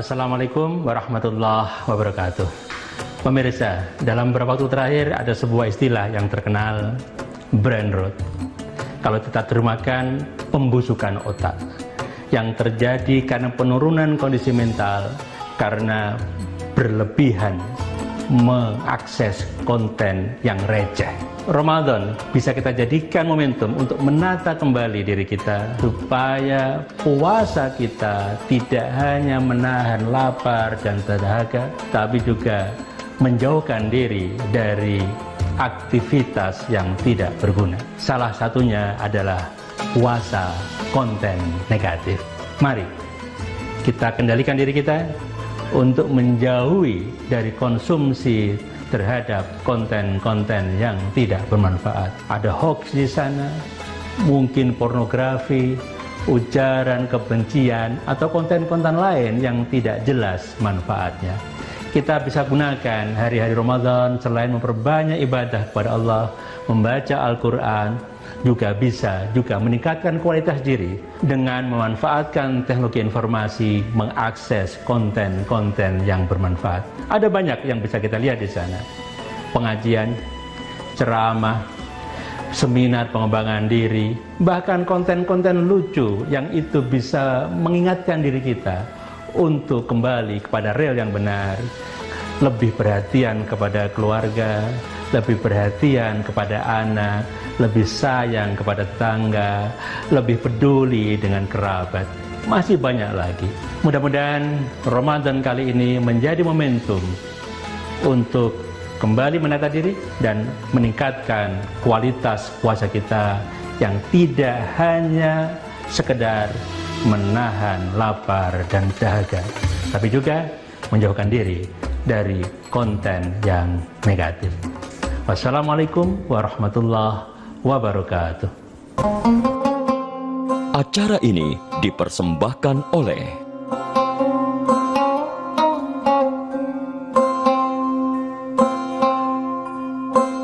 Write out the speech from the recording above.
Assalamualaikum warahmatullahi wabarakatuh. Pemirsa, dalam beberapa waktu terakhir ada sebuah istilah yang terkenal, brain rot. Kalau kita terjemahkan, pembusukan otak yang terjadi karena penurunan kondisi mental karena berlebihan mengakses konten yang receh. Ramadan bisa kita jadikan momentum untuk menata kembali diri kita supaya puasa kita tidak hanya menahan lapar dan dahaga, tapi juga menjauhkan diri dari aktivitas yang tidak berguna. Salah satunya adalah puasa konten negatif. Mari kita kendalikan diri kita untuk menjauhi dari konsumsi terhadap konten-konten yang tidak bermanfaat. Ada hoax di sana, mungkin pornografi, ujaran kebencian, atau konten-konten lain yang tidak jelas manfaatnya. Kita bisa gunakan hari-hari Ramadan selain memperbanyak ibadah kepada Allah, membaca Al-Quran, juga bisa meningkatkan kualitas diri dengan memanfaatkan teknologi informasi, mengakses konten-konten yang bermanfaat. Ada banyak yang bisa kita lihat di sana. Pengajian, ceramah, seminar pengembangan diri, bahkan konten-konten lucu yang itu bisa mengingatkan diri kita untuk kembali kepada rel yang benar, lebih perhatian kepada keluarga, lebih perhatian kepada anak, lebih sayang kepada tetangga, lebih peduli dengan kerabat. Masih banyak lagi. Mudah-mudahan Ramadan kali ini menjadi momentum untuk kembali menata diri dan meningkatkan kualitas puasa kita yang tidak hanya sekedar menahan lapar dan dahaga, tapi juga menjauhkan diri dari konten yang negatif. Wassalamualaikum warahmatullahi wabarakatuh. Acara ini dipersembahkan oleh